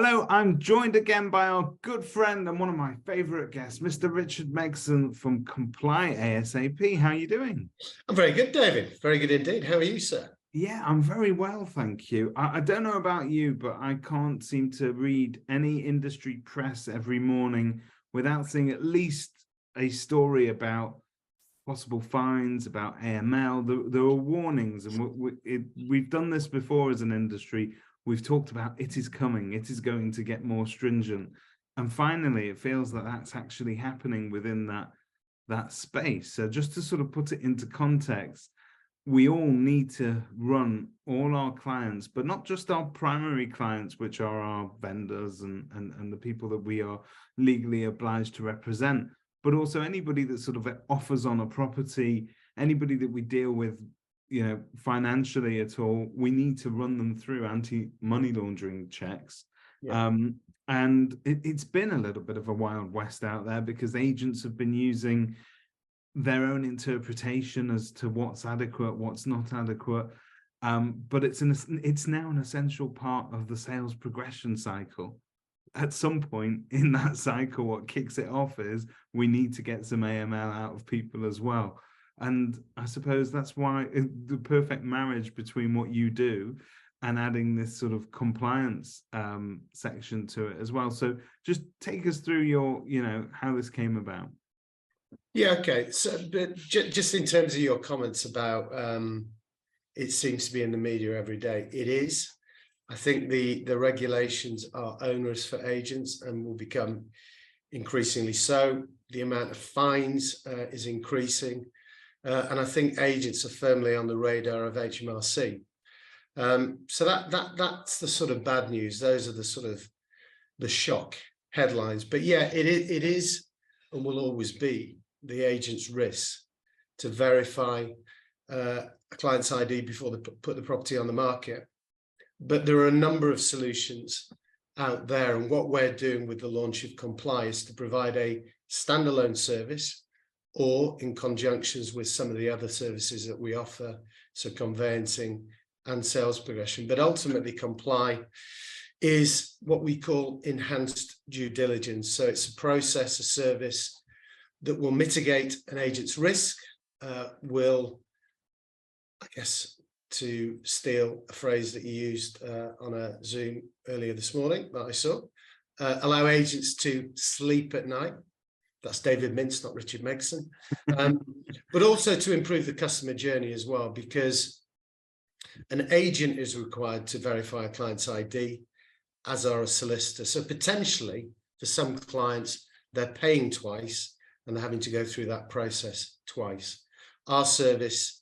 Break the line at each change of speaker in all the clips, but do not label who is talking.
Hello, I'm joined again by our good friend and one of my favorite guests, Mr. Richard Megson from Comply ASAP. How are you doing?
I'm very good, David. Very good indeed. How are you, sir?
Yeah, I'm very well, thank you. I don't know about you, but I can't seem to read any industry press every morning without seeing at least a story about possible fines, about AML. There are warnings, and we've done this before as an industry. We've talked about it is coming, it is going to get more stringent. And finally, it feels that that's actually happening within that space. So just to sort of put it into context, we all need to run all our clients, but not just our primary clients, which are our vendors and the people that we are legally obliged to represent, but also anybody that sort of offers on a property, anybody that we deal with, you know, financially at all. We need to run them through anti-money laundering checks. Yeah. And it's been a little bit of a Wild West out there because agents have been using their own interpretation as to what's adequate, what's not adequate. But it's now an essential part of the sales progression cycle. At some point in that cycle, what kicks it off is we need to get some AML out of people as well. And I suppose that's why the perfect marriage between what you do and adding this sort of compliance section to it as well. So just take us through your, how this came about.
Yeah, okay. So but just in terms of your comments about it seems to be in the media every day, it is. I think the regulations are onerous for agents and will become increasingly so. The amount of fines is increasing. And I think agents are firmly on the radar of HMRC. So that's the sort of bad news. Those are the sort of the shock headlines. But yeah, it is and will always be the agent's risk to verify a client's ID before they put the property on the market. But there are a number of solutions out there, and what we're doing with the launch of Comply is to provide a standalone service or in conjunctions with some of the other services that we offer, so conveyancing and sales progression. But ultimately, Comply is what we call enhanced due diligence. So it's a process, a service that will mitigate an agent's risk, will, I guess, to steal a phrase that you used on a Zoom earlier this morning that I saw, allow agents to sleep at night. That's David Mintz, not Richard Megson. But also to improve the customer journey as well, because an agent is required to verify a client's ID, as are a solicitor. So potentially, for some clients, they're paying twice and they're having to go through that process twice. Our service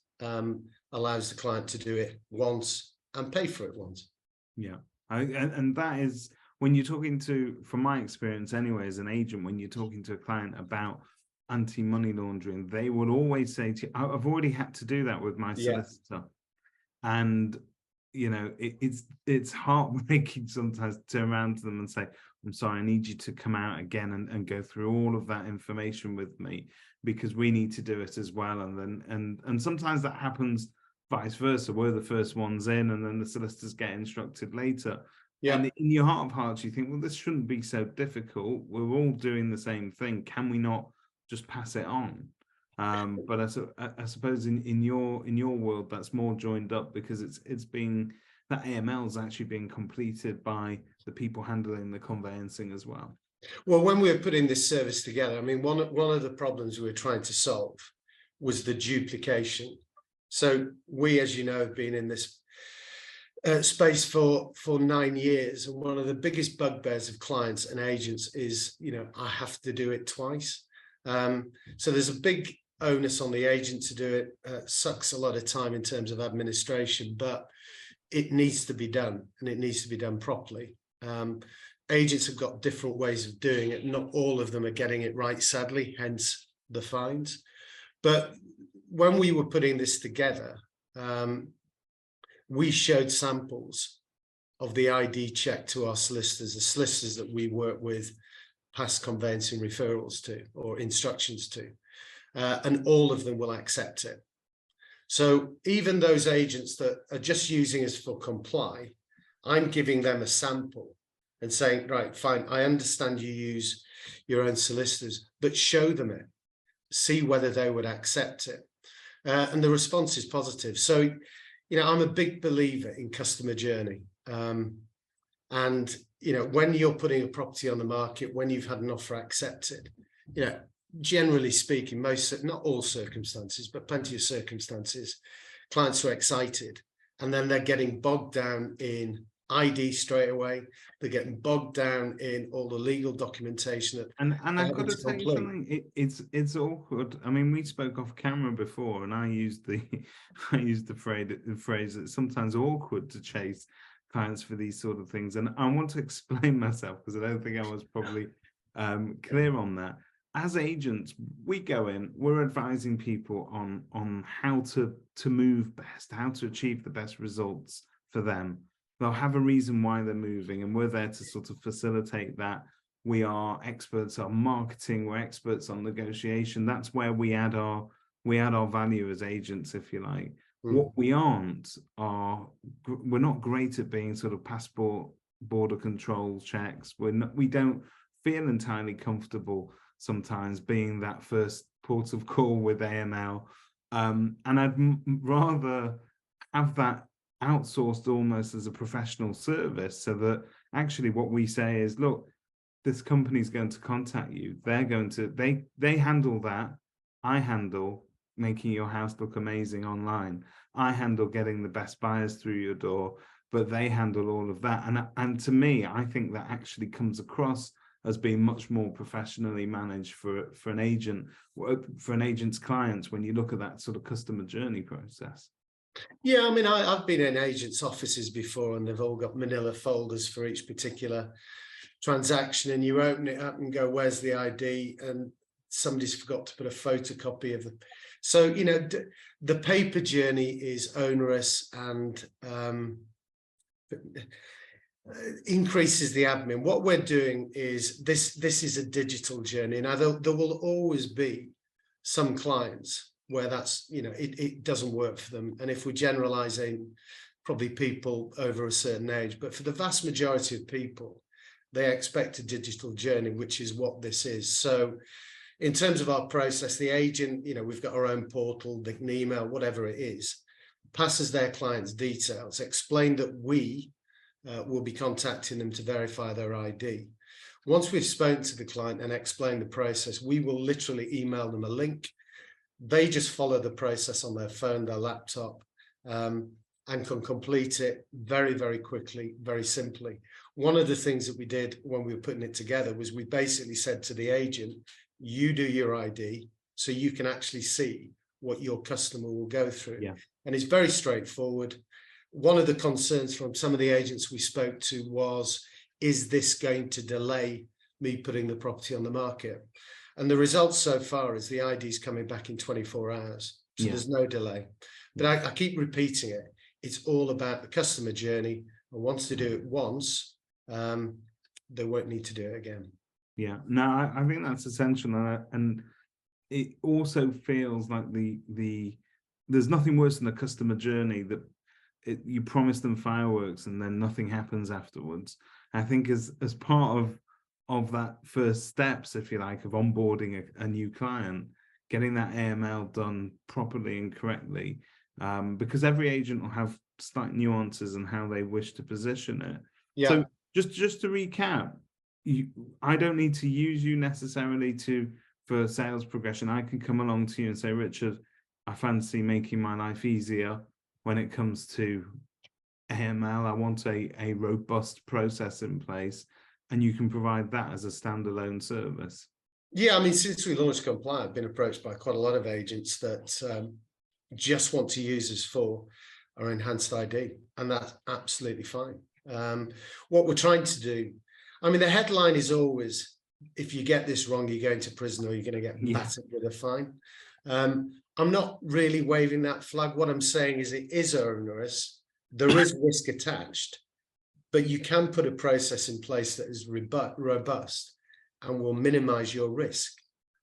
allows the client to do it once and pay for it once.
Yeah, and that is, when you're talking to, from my experience anyway, as an agent, when you're talking to a client about anti-money laundering, they will always say to you, I've already had to do that with my solicitor. And, it's heartbreaking sometimes to turn around to them and say, I'm sorry, I need you to come out again and go through all of that information with me, because we need to do it as well. And then, and sometimes that happens vice versa. We're the first ones in, and then the solicitors get instructed later. Yeah. And in your heart of hearts, you think, well, this shouldn't be so difficult. We're all doing the same thing. Can we not just pass it on? But I suppose in your world, that's more joined up, because it's being, that AML is actually being completed by the people handling the conveyancing as well.
Well, when we were putting this service together, I mean, one of the problems we were trying to solve was the duplication. So we, as you know, have been in this space for 9 years, and one of the biggest bugbears of clients and agents is, I have to do it twice. So there's a big onus on the agent to do it. Sucks a lot of time in terms of administration, but it needs to be done, and it needs to be done properly. Agents have got different ways of doing it. Not all of them are getting it right, sadly, hence the fines. But when we were putting this together, we showed samples of the ID check to our solicitors, the solicitors that we work with, past conveyancing referrals to or instructions to, and all of them will accept it. So even those agents that are just using us for Comply, I'm giving them a sample and saying, right, fine, I understand you use your own solicitors, but show them it, see whether they would accept it. And the response is positive. So, you know, I'm a big believer in customer journey. And, you know, when you're putting a property on the market, when you've had an offer accepted, you know, generally speaking, not all circumstances, but plenty of circumstances, clients are excited, and then they're getting bogged down in ID straight away. They're getting bogged down in all the legal documentation that
And
they're
I've
having
got to
to
tell you
complete.
something. It's awkward. I mean, we spoke off camera before, and I used the I used the phrase that it's sometimes awkward to chase clients for these sort of things. And I want to explain myself because I don't think I was probably clear on that. As agents, we go in, we're advising people on how to move best, how to achieve the best results for them. They'll have a reason why they're moving, and we're there to sort of facilitate that. We are experts on marketing, we're experts on negotiation. That's where we add our value as agents, if you like. What we aren't we're not great at being sort of passport border control checks. We don't feel entirely comfortable sometimes being that first port of call with AML. And I'd rather have that outsourced almost as a professional service, so that actually what we say is, look, this company's going to contact you. They're going to, they handle that. I handle making your house look amazing online. I handle getting the best buyers through your door, but they handle all of that. And to me, I think that actually comes across as being much more professionally managed for an agent, for an agent's clients, when you look at that sort of customer journey process.
Yeah, I mean, I've been in agents' offices before, and they've all got manila folders for each particular transaction, and you open it up and go, where's the ID? And somebody's forgot to put a photocopy of the. So, you know, the paper journey is onerous and increases the admin. What we're doing is this is a digital journey. Now, there will always be some clients where that's, you know, it doesn't work for them. And if we're generalizing, probably people over a certain age, but for the vast majority of people, they expect a digital journey, which is what this is. So in terms of our process, the agent, you know, we've got our own portal, they can email, whatever it is, passes their client's details, explain that we will be contacting them to verify their ID. Once we've spoken to the client and explained the process, we will literally email them a link. They just follow the process on their phone, their laptop, and can complete it very, very quickly, very simply. One of the things that we did when we were putting it together was we basically said to the agent, you do your ID so you can actually see what your customer will go through. Yeah. And it's very straightforward. One of the concerns from some of the agents we spoke to was, is this going to delay me putting the property on the market? And the results so far is the ID is coming back in 24 hours. So there's no delay. But I keep repeating it. It's all about the customer journey. And once they do it once, they won't need to do it again.
Yeah, no, I think that's essential. And it also feels like there's nothing worse than a customer journey that you promise them fireworks and then nothing happens afterwards. I think as part of that first steps, if you like, of onboarding a new client, getting that AML done properly and correctly, because every agent will have slight nuances in how they wish to position it. Yeah. So just to recap, I don't need to use you necessarily for sales progression. I can come along to you and say, Richard, I fancy making my life easier when it comes to AML. I want a robust process in place, and you can provide that as a standalone service. Yeah,
I mean, since we launched Comply, I've been approached by quite a lot of agents that just want to use us for our enhanced ID, and that's absolutely fine. What we're trying to do, I mean, the headline is always, if you get this wrong, you're going to prison or you're going to get battered with a fine. I'm not really waving that flag. What I'm saying is it is onerous. There is risk attached, but you can put a process in place that is robust and will minimize your risk.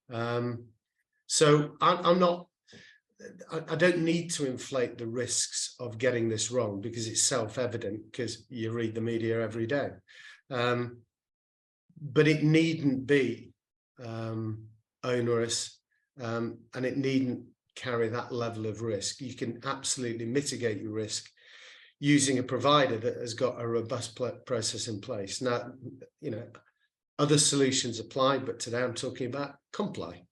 So I don't need to inflate the risks of getting this wrong, because it's self-evident, because you read the media every day. But it needn't be onerous, and it needn't carry that level of risk. You can absolutely mitigate your risk using a provider that has got a robust process in place. Now, you know, other solutions apply, but today I'm talking about comply.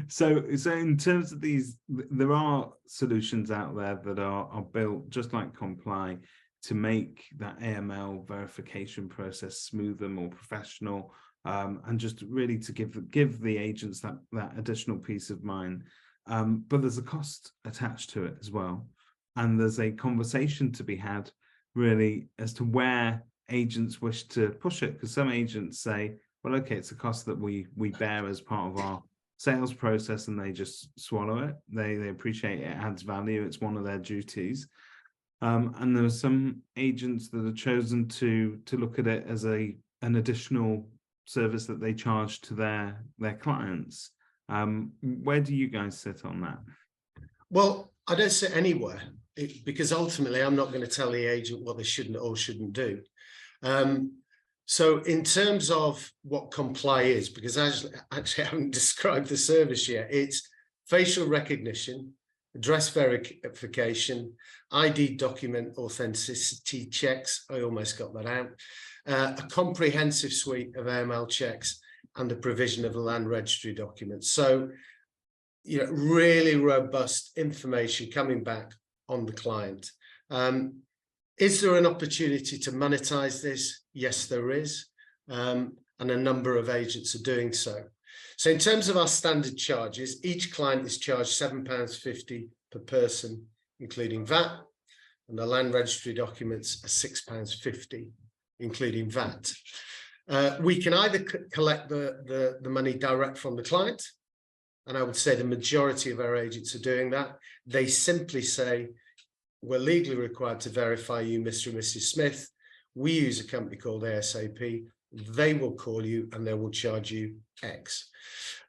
So in terms of these, there are solutions out there that are built just like comply to make that AML verification process smoother, more professional, and just really to give the agents that additional peace of mind. But there's a cost attached to it as well, and there's a conversation to be had really as to where agents wish to push it, because some agents say, well, okay, it's a cost that we bear as part of our sales process, and they just swallow it. They appreciate it adds value. It's one of their duties. And there are some agents that are chosen to look at it as an additional service that they charge to their clients. Where do you guys sit on that?
Well, I don't sit anywhere, because ultimately I'm not going to tell the agent what they shouldn't or shouldn't do. So in terms of what comply is, because actually I haven't described the service yet, it's facial recognition, address verification, ID document authenticity checks. I almost got that out. A comprehensive suite of AML checks and the provision of a land registry document. So, you know, really robust information coming back on the client. Is there an opportunity to monetize this? Yes, there is. And a number of agents are doing so. So in terms of our standard charges, each client is charged £7.50 per person, including VAT, and the land registry documents are £6.50, including VAT. We can either collect the money direct from the client, and I would say the majority of our agents are doing that. They simply say, we're legally required to verify you, Mr. and Mrs. Smith. We use a company called ASAP. They will call you and they will charge you X.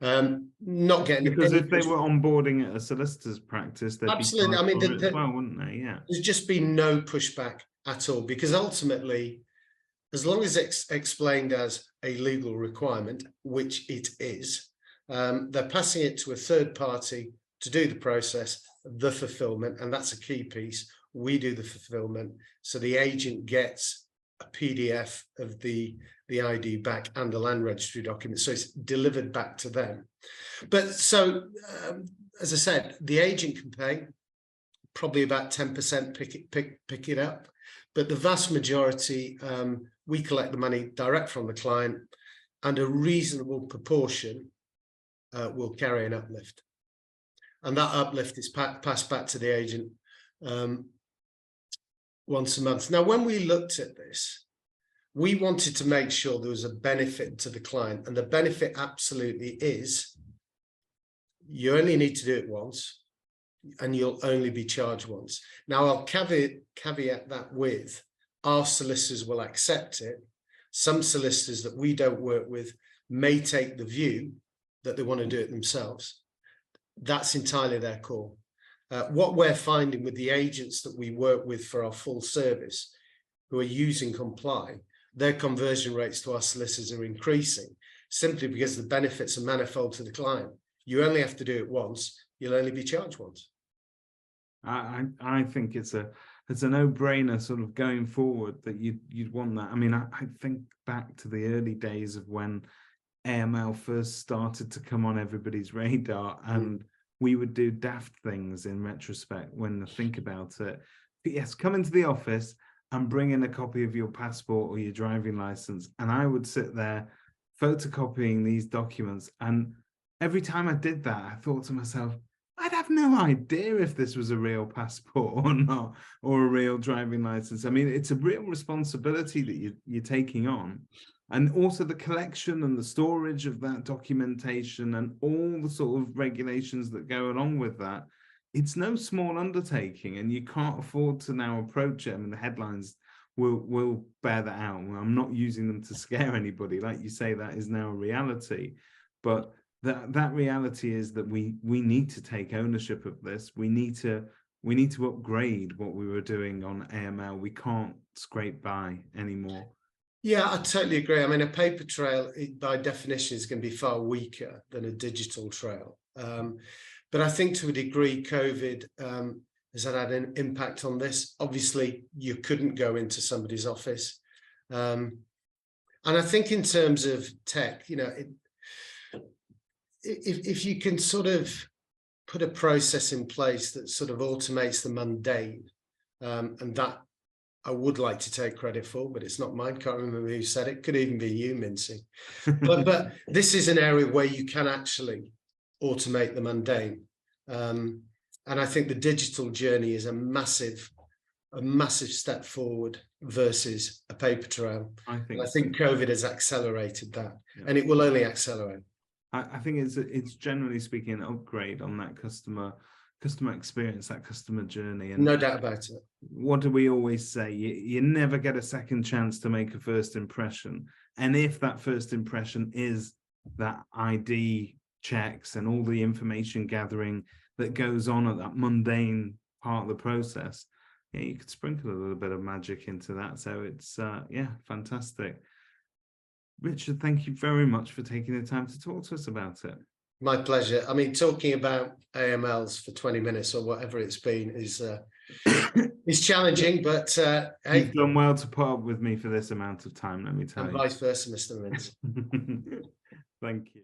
Not getting,
because if they were onboarding at a solicitor's practice, they'd
absolutely.
be charged for it as well, wouldn't they? Yeah.
There's just been no pushback at all, because ultimately, as long as it's explained as a legal requirement, which it is, they're passing it to a third party to do the process, the fulfillment, and that's a key piece. We do the fulfillment, so the agent gets a PDF of the ID back and the land registry document, so it's delivered back to them. But so, as I said, the agent can pay probably about 10%, pick it up, but the vast majority, we collect the money direct from the client, and a reasonable proportion will carry an uplift. And that uplift is passed back to the agent once a month. Now, when we looked at this, we wanted to make sure there was a benefit to the client, and the benefit absolutely is you only need to do it once, and you'll only be charged once. Now, I'll caveat that with our solicitors will accept it. Some solicitors that we don't work with may take the view that they want to do it themselves. That's entirely their call. What we're finding with the agents that we work with for our full service who are using comply, their conversion rates to our solicitors are increasing simply because the benefits are manifold to the client. You only have to do it once, you'll only be charged once.
I think it's a no-brainer sort of going forward that you'd want that. I mean, I think back to the early days of when AML first started to come on everybody's radar, and we would do daft things in retrospect when I think about it. But yes, come into the office and bring in a copy of your passport or your driving license, and I would sit there photocopying these documents, and every time I did that, I thought to myself, I'd have no idea if this was a real passport or not, or a real driving license. I mean, it's a real responsibility that you're taking on. And also the collection and the storage of that documentation and all the sort of regulations that go along with that. It's no small undertaking, and you can't afford to now approach it. I mean, the headlines will bear that out. I'm not using them to scare anybody. Like you say, that is now a reality. But that reality is that we need to take ownership of this. We need to upgrade what we were doing on AML. We can't scrape by anymore.
Yeah, I totally agree. I mean, a paper trail, by definition, is going to be far weaker than a digital trail. But I think to a degree, COVID has had an impact on this. Obviously, you couldn't go into somebody's office. And I think in terms of tech, you know, if you can sort of put a process in place that sort of automates the mundane, and that I would like to take credit for, but it's not mine. Can't remember who said it. Could even be you, Mincy. But this is an area where you can actually automate the mundane. And I think the digital journey is a massive step forward versus a paper trail.
I think
COVID has accelerated that, and it will only accelerate.
I think it's generally speaking an upgrade on that customer experience, that customer journey. And
no doubt about it.
What do we always say? You never get a second chance to make a first impression. And if that first impression is that ID checks and all the information gathering that goes on at that mundane part of the process, yeah, you could sprinkle a little bit of magic into that. So it's yeah, fantastic. Richard, thank you very much for taking the time to talk to us about it.
My pleasure. I mean, talking about AMLs for 20 minutes or whatever it's been is challenging, but hey,
you've done well to put up with me for this amount of time, let me tell you.
And vice versa, Mr. Mintz.
Thank you.